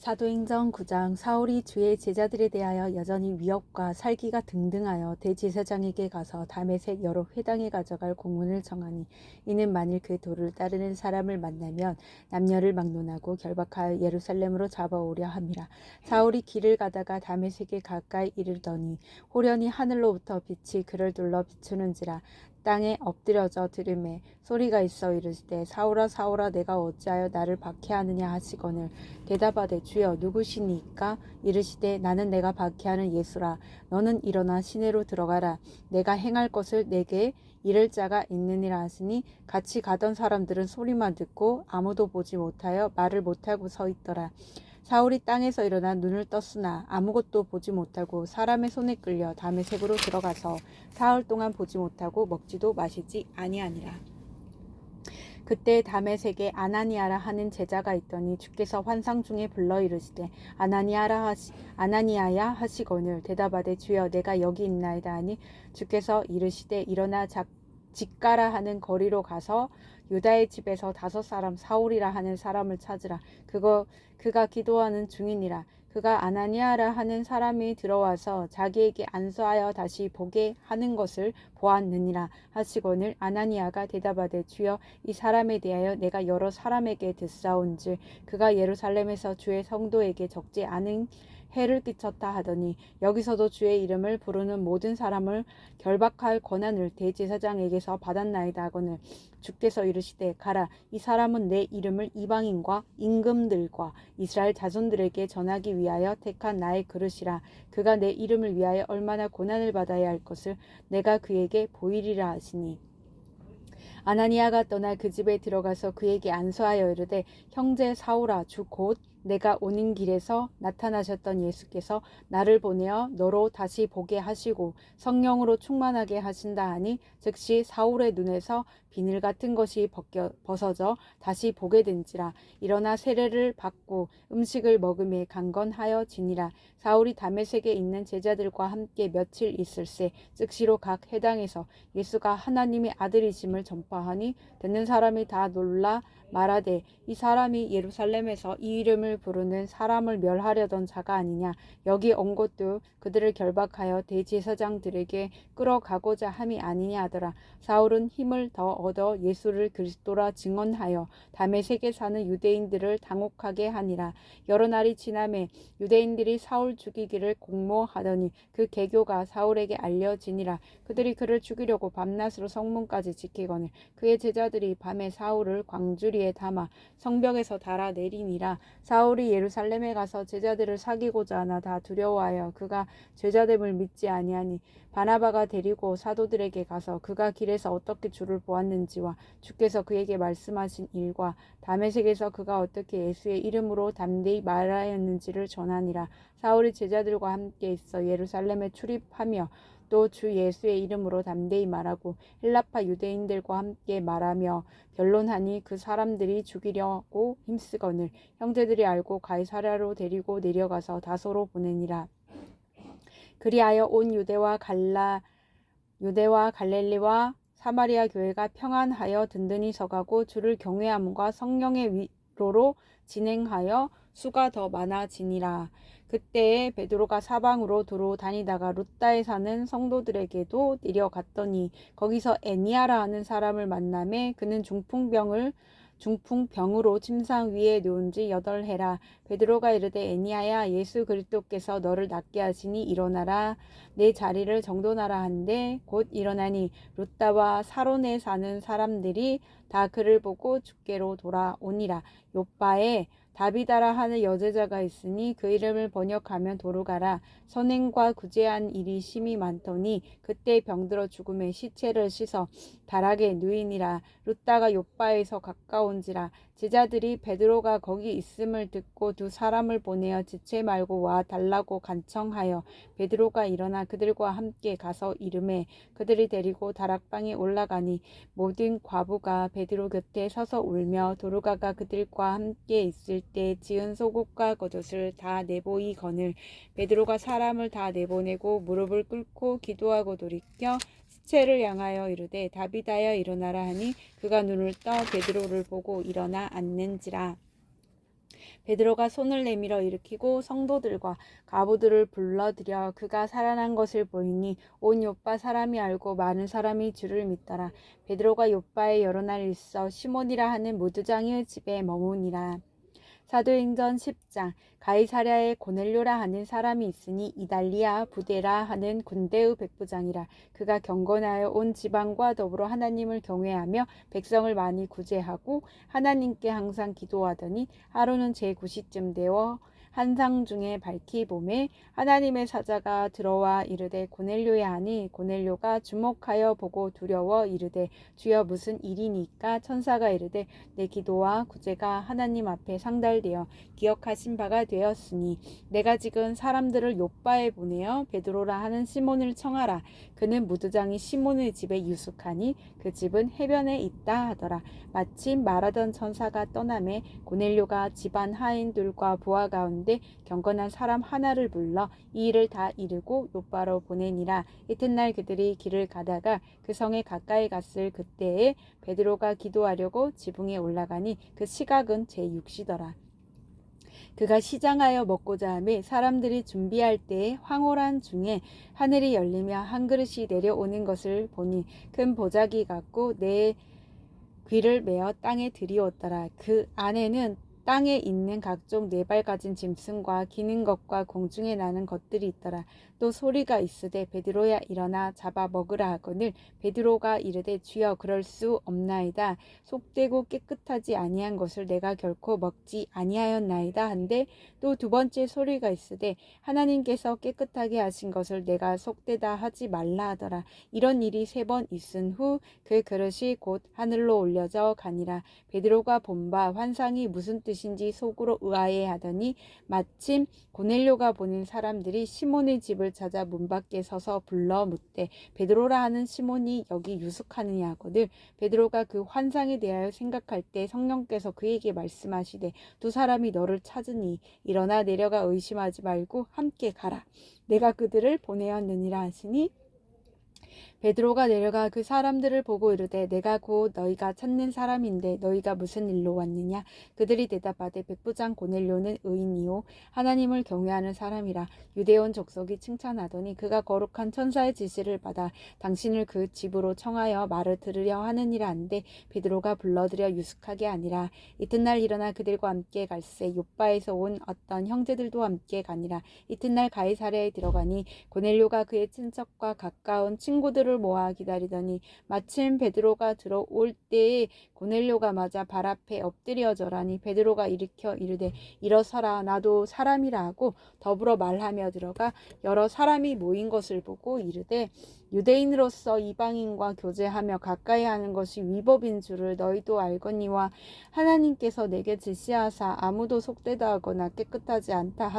사도행전 9장. 사울이 주의 제자들에 대하여 여전히 위협과 살기가 등등하여 대제사장에게 가서 다메섹 여러 회당에 가져갈 공문을 청하니, 이는 만일 그 도를 따르는 사람을 만나면 남녀를 막론하고 결박하여 예루살렘으로 잡아오려 함이라. 사울이 길을 가다가 다메섹에 가까이 이르더니 호련히 하늘로부터 빛이 그를 둘러 비추는지라. 땅에 엎드려져 들음에 소리가 있어 이르시되, 사울아 사울아, 내가 어찌하여 나를 박해하느냐 하시거늘, 대답하되, 주여 누구시니까? 이르시되, 나는 내가 박해하는 예수라. 너는 일어나 시내로 들어가라. 내가 행할 것을 내게 이를 자가 있느니라 하시니, 같이 가던 사람들은 소리만 듣고 아무도 보지 못하여 말을 못하고 서 있더라. 사울이 땅에서 일어나 눈을 떴으나 아무것도 보지 못하고 사람의 손에 끌려 다메섹으로 들어가서 사흘 동안 보지 못하고 먹지도 마시지 아니하니라. 그때 다메섹에 아나니아라 하는 제자가 있더니 주께서 환상 중에 불러 이르시되, 아나니아야 하시거늘, 대답하되, 주여 내가 여기 있나이다 하니, 주께서 이르시되, 일어나 직가라 하는 거리로 가서 유다의 집에서 5사람 사울이라 하는 사람을 찾으라. 그가 기도하는 중이니라. 그가 아나니아라 하는 사람이 들어와서 자기에게 안수하여 다시 보게 하는 것을 보았느니라 하시거늘, 아나니아가 대답하되, 주여 이 사람에 대하여 내가 여러 사람에게 듣사온즉 그가 예루살렘에서 주의 성도에게 적지 않은 해를 끼쳤다 하더니, 여기서도 주의 이름을 부르는 모든 사람을 결박할 권한을 대제사장에게서 받았나이다 하거늘, 주께서 이르시되, 가라. 이 사람은 내 이름을 이방인과 임금들과 이스라엘 자손들에게 전하기 위하여 택한 나의 그릇이라. 그가 내 이름을 위하여 얼마나 고난을 받아야 할 것을 내가 그에게 보이리라 하시니, 아나니아가 떠나 그 집에 들어가서 그에게 안수하여 이르되, 형제 사울아, 주 곧 내가 오는 길에서 나타나셨던 예수께서 나를 보내어 너로 다시 보게 하시고 성령으로 충만하게 하신다 하니, 즉시 사울의 눈에서 비늘 같은 것이 벗어져 다시 보게 된지라. 일어나 세례를 받고 음식을 먹음에 강건하여 지니라. 사울이 다메섹에 있는 제자들과 함께 며칠 있을새 즉시로 각 회당에서 예수가 하나님의 아들이심을 전파하니, 듣는 사람이 다 놀라 말하되, 이 사람이 예루살렘에서 이 이름을 부르는 사람을 멸하려던 자가 아니냐. 여기 온 것도 그들을 결박하여 대제사장들에게 끌어가고자 함이 아니냐 하더라. 사울은 힘을 더 얻어 예수를 그리스도라 증언하여 다메섹에 사는 유대인들을 당혹하게 하니라. 여러 날이 지나매 유대인들이 사울 죽이기를 공모하더니 그 계교가 사울에게 알려지니라. 그들이 그를 죽이려고 밤낮으로 성문까지 지키거늘, 그의 제자들이 밤에 사울을 광주리에 담아 성벽에서 달아 내리니라. 사울이 예루살렘에 가서 제자들을 사귀고자 하나 다 두려워하여 그가 제자됨을 믿지 아니하니, 바나바가 데리고 사도들에게 가서 그가 길에서 어떻게 주를 보았는지와 주께서 그에게 말씀하신 일과 다메섹에서 그가 어떻게 예수의 이름으로 담대히 말하였는지를 전하니라. 사울이 제자들과 함께 있어 예루살렘에 출입하며 또 주 예수의 이름으로 담대히 말하고 헬라파 유대인들과 함께 말하며 변론하니, 그 사람들이 죽이려고 힘쓰거늘 형제들이 알고 가이사랴로 데리고 내려가서 다소로 보내니라. 그리하여 온 유대와 갈릴리와 사마리아 교회가 평안하여 든든히 서가고 주를 경외함과 성령의 위로로 진행하여 수가 더 많아지니라. 그때에 베드로가 사방으로 두루 다니다가 룻다에 사는 성도들에게도 내려갔더니, 거기서 애니아라 하는 사람을 만나매 그는 중풍병으로 침상 위에 누운 지 8해라. 베드로가 이르되, 애니아야, 예수 그리스도께서 너를 낫게 하시니 일어나라. 내 자리를 정돈하라 한데 곧 일어나니, 룻다와 사론에 사는 사람들이 다 그를 보고 주께로 돌아오니라. 요빠에 다비다라 하는 여제자가 있으니 그 이름을 번역하면 도루가라. 선행과 구제한 일이 심히 많더니 그때 병들어 죽음에 시체를 씻어 다락에 누이니라. 룻다가 요빠에서 가까운지라. 제자들이 베드로가 거기 있음을 듣고 2사람을 보내어 지체 말고 와 달라고 간청하여 베드로가 일어나 그들과 함께 가서 이르매, 그들이 데리고 다락방에 올라가니 모든 과부가 베드로 곁에 서서 울며, 도루가가 그들과 함께 있을 때 지은 속옷과 겉옷을 다 내보이거늘, 베드로가 사람을 다 내보내고 무릎을 꿇고 기도하고 돌이켜 시체를 향하여 이르되, 다비다여 일어나라 하니, 그가 눈을 떠 베드로를 보고 일어나 앉는지라. 베드로가 손을 내밀어 일으키고 성도들과 가부들을 불러들여 그가 살아난 것을 보이니 온 요빠 사람이 알고 많은 사람이 주를 믿더라. 베드로가 요빠에 여러 날 있어 시몬이라 하는 무두장이의 집에 머무니라. 사도행전 10장. 가이사랴에 고넬료라 하는 사람이 있으니 이달리아 부데라 하는 군대의 백부장이라. 그가 경건하여 온 지방과 더불어 하나님을 경외하며 백성을 많이 구제하고 하나님께 항상 기도하더니 하루는 제9시쯤 되어 한상 중에 밝히 보매 하나님의 사자가 들어와 이르되 고넬료야 하니 고넬료가 주목하여 보고 두려워 이르되 주여 무슨 일이니까? 천사가 이르되 내 기도와 구제가 하나님 앞에 상달되어 기억하신 바가 되었으니 내가 지금 사람들을 욥바에 보내어 베드로라 하는 시몬을 청하라. 그는 무두장이 시몬의 집에 유숙하니 그 집은 해변에 있다 하더라. 마침 말하던 천사가 떠나매 고넬료가 집안 하인들과 부하 가운데 경건한 사람 하나를 불러 이 일을 다 이르고 욥바로 보내니라. 이튿날 그들이 길을 가다가 그 성에 가까이 갔을 그때에 베드로가 기도하려고 지붕에 올라가니 그 시각은 제6시더라. 그가 시장하여 먹고자 하매 사람들이 준비할 때에 황홀한 중에 하늘이 열리며 한 그릇이 내려오는 것을 보니 큰 보자기 같고 내 귀를 메어 땅에 들이었더라. 그 안에는 땅에 있는 각종 네 발 가진 짐승과 기는 것과 공중에 나는 것들이 있더라. 또 소리가 있으되 베드로야 일어나 잡아 먹으라 하거늘 베드로가 이르되 주여 그럴 수 없나이다. 속되고 깨끗하지 아니한 것을 내가 결코 먹지 아니하였나이다 한데 또 두 번째 소리가 있으되 하나님께서 깨끗하게 하신 것을 내가 속되다 하지 말라 하더라. 이런 일이 3번 있은 후 그 그릇이 곧 하늘로 올려져 가니라. 베드로가 본 바 환상이 무슨 뜻인지 속으로 의아해하더니 마침 고넬료가 보낸 사람들이 시몬의 집을 찾아 문 밖에 서서 불러 묻되 베드로라 하는 시몬이 여기 유숙하느냐 하거늘 베드로가 그 환상에 대하여 생각할 때 성령께서 그에게 말씀하시되 두 사람이 너를 찾으니 일어나 내려가 의심하지 말고 함께 가라. 내가 그들을 보내었느니라 하시니 베드로가 내려가 그 사람들을 보고 이르되 내가 곧 너희가 찾는 사람인데 너희가 무슨 일로 왔느냐? 그들이 대답하되 백부장 고넬료는 의인이요 하나님을 경외하는 사람이라. 유대온 족속이 칭찬하더니 그가 거룩한 천사의 지시를 받아 당신을 그 집으로 청하여 말을 들으려 하느니라 한데 베드로가 불러들여 유숙하게 아니라. 이튿날 일어나 그들과 함께 갈새 욥바에서 온 어떤 형제들도 함께 가니라. 이튿날 가이사랴에 들어가니 고넬료가 그의 친척과 가까운 친구들을 모아 기다리더니 마침 베드로가 들어올 때에 고넬료가 맞아 발 앞에 엎드려 절하니 베드로가 일으켜 이르되 일어서라 나도 사람이라 하고 더불어 말하며 들어가 여러 사람이 모인 것을 보고 이르되 유대인으로서 이방인과 교제하며 가까이 하는 것이 위법인 줄을 너희도 알거니와 하나님께서 내게 지시하사 아무도 속되다 하거나 깨끗하지 않다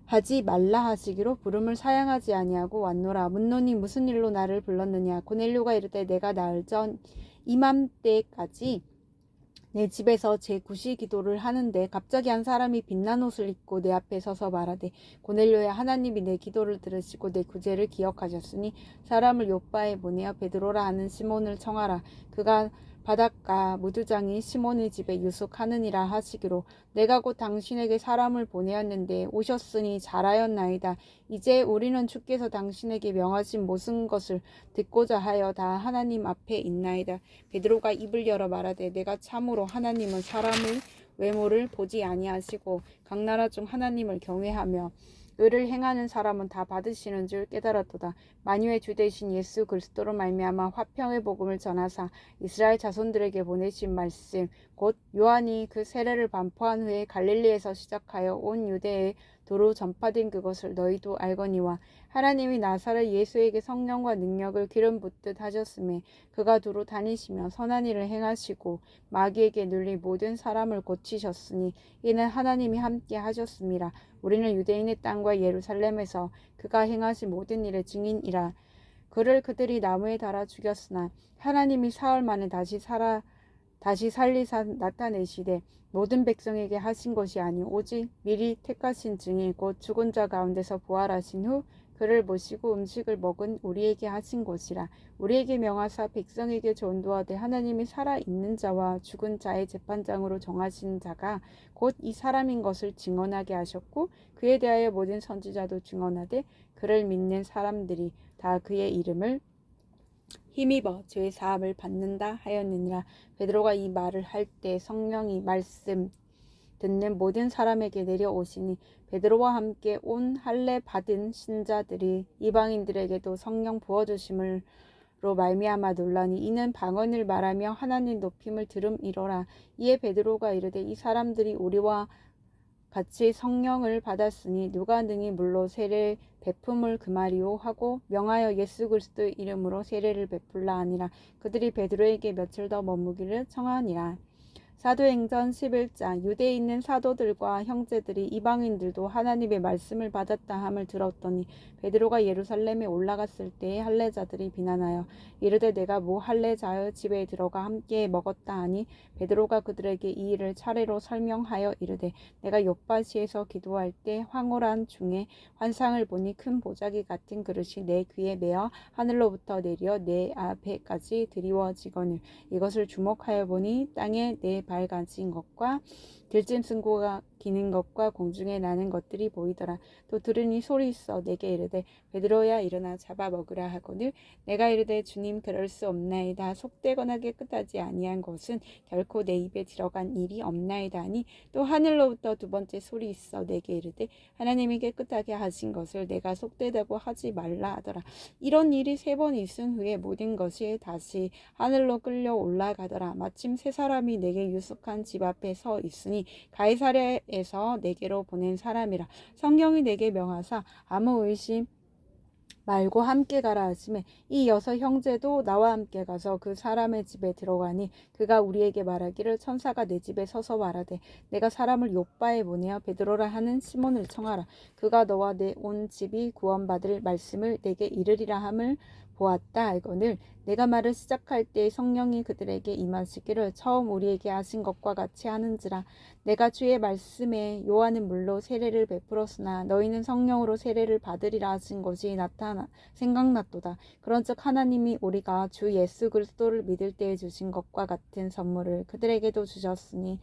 하지 말라 하시기로 부름을 사양하지 아니하고 왔노라. 묻노니 무슨 일로 나를 불렀느냐? 고넬료가 이르되 내가 나흘 전 이맘때까지 내 집에서 제9시 기도를 하는데 갑자기 한 사람이 빛난 옷을 입고 내 앞에 서서 말하되 고넬료야 하나님이 내 기도를 들으시고 내 구제를 기억하셨으니 사람을 욥바에 보내어 베드로라 하는 시몬을 청하라. 그가 바닷가 무두장이 시몬의 집에 유숙하느니라 하시기로 내가 곧 당신에게 사람을 보내었는데 오셨으니 잘하였나이다. 이제 우리는 주께서 당신에게 명하신 모든 것을 듣고자 하여 다 하나님 앞에 있나이다. 베드로가 입을 열어 말하되 내가 참으로 하나님은 사람의 외모를 보지 아니하시고 각 나라 중 하나님을 경외하며 의를 행하는 사람은 다 받으시는 줄 깨달았도다. 만유의 주 되신 예수 그리스도로 말미암아 화평의 복음을 전하사 이스라엘 자손들에게 보내신 말씀 곧 요한이 그 세례를 반포한 후에 갈릴리에서 시작하여 온 유대에 도로 전파된 그것을 너희도 알거니와 하나님이 나사렛 예수에게 성령과 능력을 기름 붓듯 하셨음에 그가 두루 다니시며 선한 일을 행하시고 마귀에게 눌린 모든 사람을 고치셨으니 이는 하나님이 함께 하셨습니다. 우리는 유대인의 땅과 예루살렘에서 그가 행하신 모든 일의 증인이라. 그를 그들이 나무에 달아 죽였으나 하나님이 사흘 만에 다시 살리사 나타내시되 모든 백성에게 하신 것이 아니 오직 미리 택하신 증인 곧 죽은 자 가운데서 부활하신 후 그를 모시고 음식을 먹은 우리에게 하신 것이라. 우리에게 명하사 백성에게 전도하되 하나님이 살아있는 자와 죽은 자의 재판장으로 정하신 자가 곧 이 사람인 것을 증언하게 하셨고 그에 대하여 모든 선지자도 증언하되 그를 믿는 사람들이 다 그의 이름을 힘입어 죄 사함을 받는다 하였느니라. 베드로가 이 말을 할 때 성령이 말씀 듣는 모든 사람에게 내려오시니 베드로와 함께 온 할례 받은 신자들이 이방인들에게도 성령 부어주심으로 말미암아 놀라니 이는 방언을 말하며 하나님 높임을 들음이로라. 이에 베드로가 이르되 이 사람들이 우리와 같이 성령을 받았으니 누가 능히 물로 세례 베품을 금하리오 하고 명하여 예수 그리스도의 이름으로 세례를 베풀라 하니라. 그들이 베드로에게 며칠 더 머무기를 청하니라. 사도행전 11장. 유대에 있는 사도들과 형제들이 이방인들도 하나님의 말씀을 받았다 함을 들었더니 베드로가 예루살렘에 올라갔을 때에 할례자들이 비난하여 이르되 내가 모 할례자의 집에 들어가 함께 먹었다 하니 베드로가 그들에게 이 일을 차례로 설명하여 이르되 내가 욥바시에서 기도할 때 황홀한 중에 환상을 보니 큰 보자기 같은 그릇이 내 귀에 매어 하늘로부터 내려 내 앞에까지 드리워지거늘 이것을 주목하여 보니 땅에 내 발가진 것과 들짐승고가 기는 것과 공중에 나는 것들이 보이더라. 또 들으니 소리 있어 내게 이르되 베드로야 일어나 잡아 먹으라 하거늘 내가 이르되 주님 그럴 수 없나이다. 속되거나 깨끗하지 아니한 것은 결코 내 입에 들어간 일이 없나이다 하니 또 하늘로부터 두 번째 소리 있어 내게 이르되 하나님이 깨끗하게 하신 것을 내가 속되다고 하지 말라 하더라. 이런 일이 3번 있은 후에 모든 것이 다시 하늘로 끌려 올라가더라. 마침 세 사람이 내게 유숙한 집 앞에 서 있으니 가이사랴에서 내게로 보낸 사람이라. 성령이 내게 명하사 아무 의심 말고 함께 가라 하시매 이 6 형제도 나와 함께 가서 그 사람의 집에 들어가니 그가 우리에게 말하기를 천사가 내 집에 서서 말하되 내가 사람을 욥바에 보내어 베드로라 하는 시몬을 청하라. 그가 너와 내 온 집이 구원받을 말씀을 내게 이르리라 함을 보았다 알거늘 내가 말을 시작할 때 성령이 그들에게 임하시기를 처음 우리에게 하신 것과 같이 하는지라. 내가 주의 말씀에 요한은 물로 세례를 베풀었으나 너희는 성령으로 세례를 받으리라 하신 것이 생각났도다. 그런즉 하나님이 우리가 주 예수 그리스도를 믿을 때에 주신 것과 같은 선물을 그들에게도 주셨으니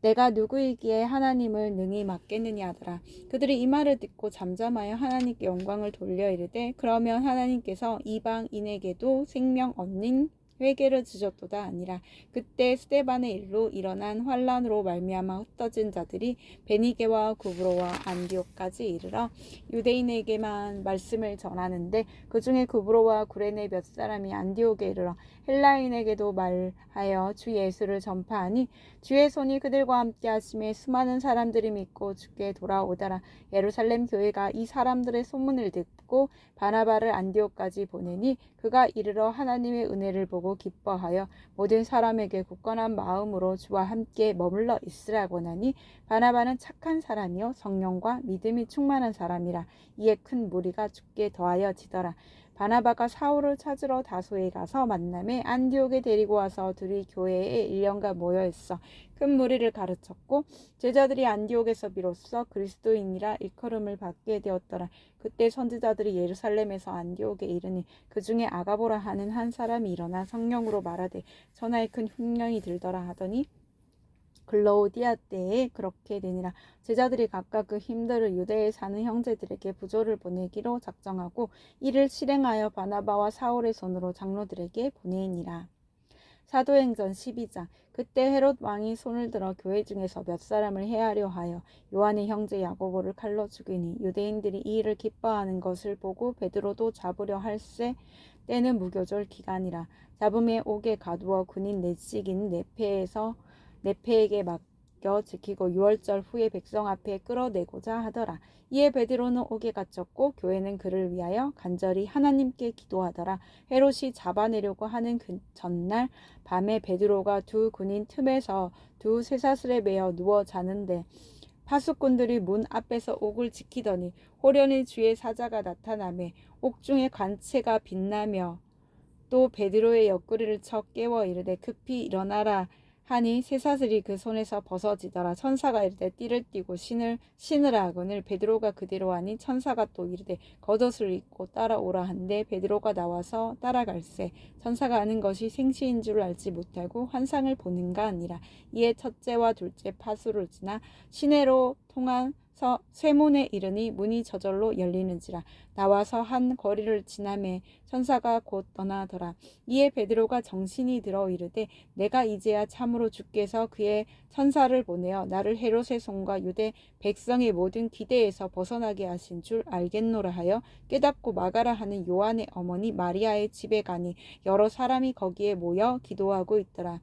내가 누구이기에 하나님을 능히 맡겠느냐 하더라. 그들이 이 말을 듣고 잠잠하여 하나님께 영광을 돌려 이르되 그러면 하나님께서 이방인에게도 생명 얻는 회개를 주셨도다 아니라. 그때 스데반의 일로 일어난 환란으로 말미암아 흩어진 자들이 베니게와 구브로와 안디옥까지 이르러 유대인에게만 말씀을 전하는데 그 중에 구브로와 구레네 몇 사람이 안디옥에 이르러 헬라인에게도 말하여 주 예수를 전파하니 주의 손이 그들과 함께 하심에 수많은 사람들이 믿고 주께 돌아오더라. 예루살렘 교회가 이 사람들의 소문을 듣고 바나바를 안디옥까지 보내니 그가 이르러 하나님의 은혜를 보고 기뻐하여 모든 사람에게 굳건한 마음으로 주와 함께 머물러 있으라고 하니 바나바는 착한 사람이요 성령과 믿음이 충만한 사람이라. 이에 큰 무리가 주께 더하여 지더라. 바나바가 사울을 찾으러 다소에 가서 만남에 안디옥에 데리고 와서 둘이 교회에 1년간 모여 있어 큰 무리를 가르쳤고 제자들이 안디옥에서 비로소 그리스도인이라 일컬음을 받게 되었더라. 그때 선지자들이 예루살렘에서 안디옥에 이르니 그 중에 아가보라 하는 한 사람이 일어나 성령으로 말하되 전하에 큰 흉령이 들더라 하더니 글로우디아 때에 그렇게 되니라. 제자들이 각각 그 힘들을 유대에 사는 형제들에게 부조를 보내기로 작정하고 이를 실행하여 바나바와 사울의 손으로 장로들에게 보내니라. 사도행전 12장. 그때 헤롯 왕이 손을 들어 교회 중에서 몇 사람을 해하려 하여 요한의 형제 야고보를 칼로 죽이니 유대인들이 이 일을 기뻐하는 것을 보고 베드로도 잡으려 할세 때는 무교절 기간이라. 잡음에 옥에 가두어 군인 넷씩인 네페에게 맡겨 지키고 6월절 후에 백성 앞에 끌어내고자 하더라. 이에 베드로는 옥에 갇혔고 교회는 그를 위하여 간절히 하나님께 기도하더라. 헤롯이 잡아내려고 하는 그 전날 밤에 베드로가 두 군인 틈에서 두 쇠사슬에 매어 누워 자는데 파수꾼들이 문 앞에서 옥을 지키더니 호련히 주의 사자가 나타나매 옥중에 관체가 빛나며 또 베드로의 옆구리를 쳐 깨워 이르되 급히 일어나라 하니 쇠사슬이 그 손에서 벗어지더라. 천사가 이르되 띠를 띠고 신으라 하거늘 베드로가 그대로 하니 천사가 또 이르되 겉옷을 입고 따라오라 한데 베드로가 나와서 따라갈새 천사가 하는 것이 생시인 줄 알지 못하고 환상을 보는가 아니라 이에 첫째와 둘째 파수를 지나 시내로 통한 쇠문에 이르니 문이 저절로 열리는지라. 나와서 한 거리를 지나매 천사가 곧 떠나더라. 이에 베드로가 정신이 들어 이르되 내가 이제야 참으로 주께서 그의 천사를 보내어 나를 헤롯의 손과 유대 백성의 모든 기대에서 벗어나게 하신 줄 알겠노라 하여 깨닫고 마가라 하는 요한의 어머니 마리아의 집에 가니 여러 사람이 거기에 모여 기도하고 있더라.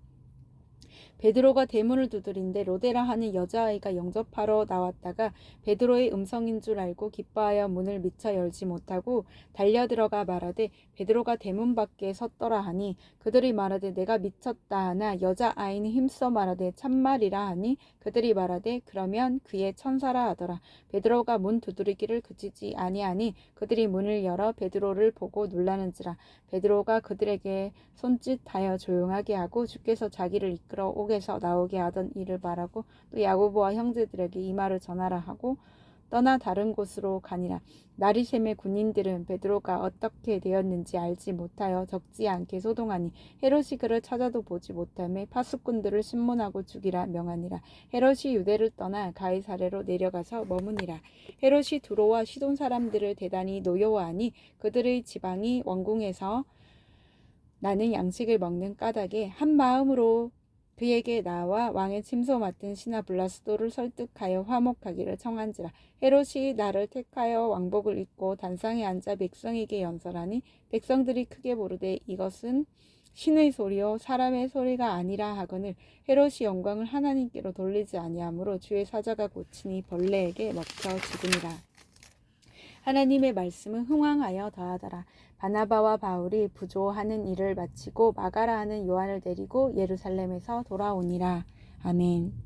베드로가 대문을 두드린데 로데라 하는 여자아이가 영접하러 나왔다가 베드로의 음성인 줄 알고 기뻐하여 문을 미처 열지 못하고 달려들어가 말하되 베드로가 대문 밖에 섰더라 하니 그들이 말하되 내가 미쳤다 하나 여자아이는 힘써 말하되 참말이라 하니 그들이 말하되 그러면 그의 천사라 하더라. 베드로가 문 두드리기를 그치지 아니하니 그들이 문을 열어 베드로를 보고 놀라는지라. 베드로가 그들에게 손짓하여 조용하게 하고 주께서 자기를 이끌어 옥에서 나오게 하던 일을 말하고 또 야고보와 형제들에게 이 말을 전하라 하고 떠나 다른 곳으로 가니라. 날이 새매 군인들은 베드로가 어떻게 되었는지 알지 못하여 적지 않게 소동하니 헤롯이 그를 찾아도 보지 못하며 파수꾼들을 신문하고 죽이라 명하니라. 헤롯이 유대를 떠나 가이사랴로 내려가서 머무니라. 헤롯이 두로와 시돈 사람들을 대단히 노여워하니 그들의 지방이 왕궁에서 나는 양식을 먹는 까닭에 한 마음으로 그에게 나와 왕의 침소 맡은 신하 블라스도를 설득하여 화목하기를 청한지라. 헤롯이 나를 택하여 왕복을 입고 단상에 앉아 백성에게 연설하니 백성들이 크게 부르되 이것은 신의 소리요 사람의 소리가 아니라 하거늘 헤롯이 영광을 하나님께로 돌리지 아니하므로 주의 사자가 고치니 벌레에게 먹혀 죽으니라. 하나님의 말씀은 흥왕하여 더하더라. 바나바와 바울이 부조하는 일을 마치고 마가라 하는 요한을 데리고 예루살렘에서 돌아오니라. 아멘.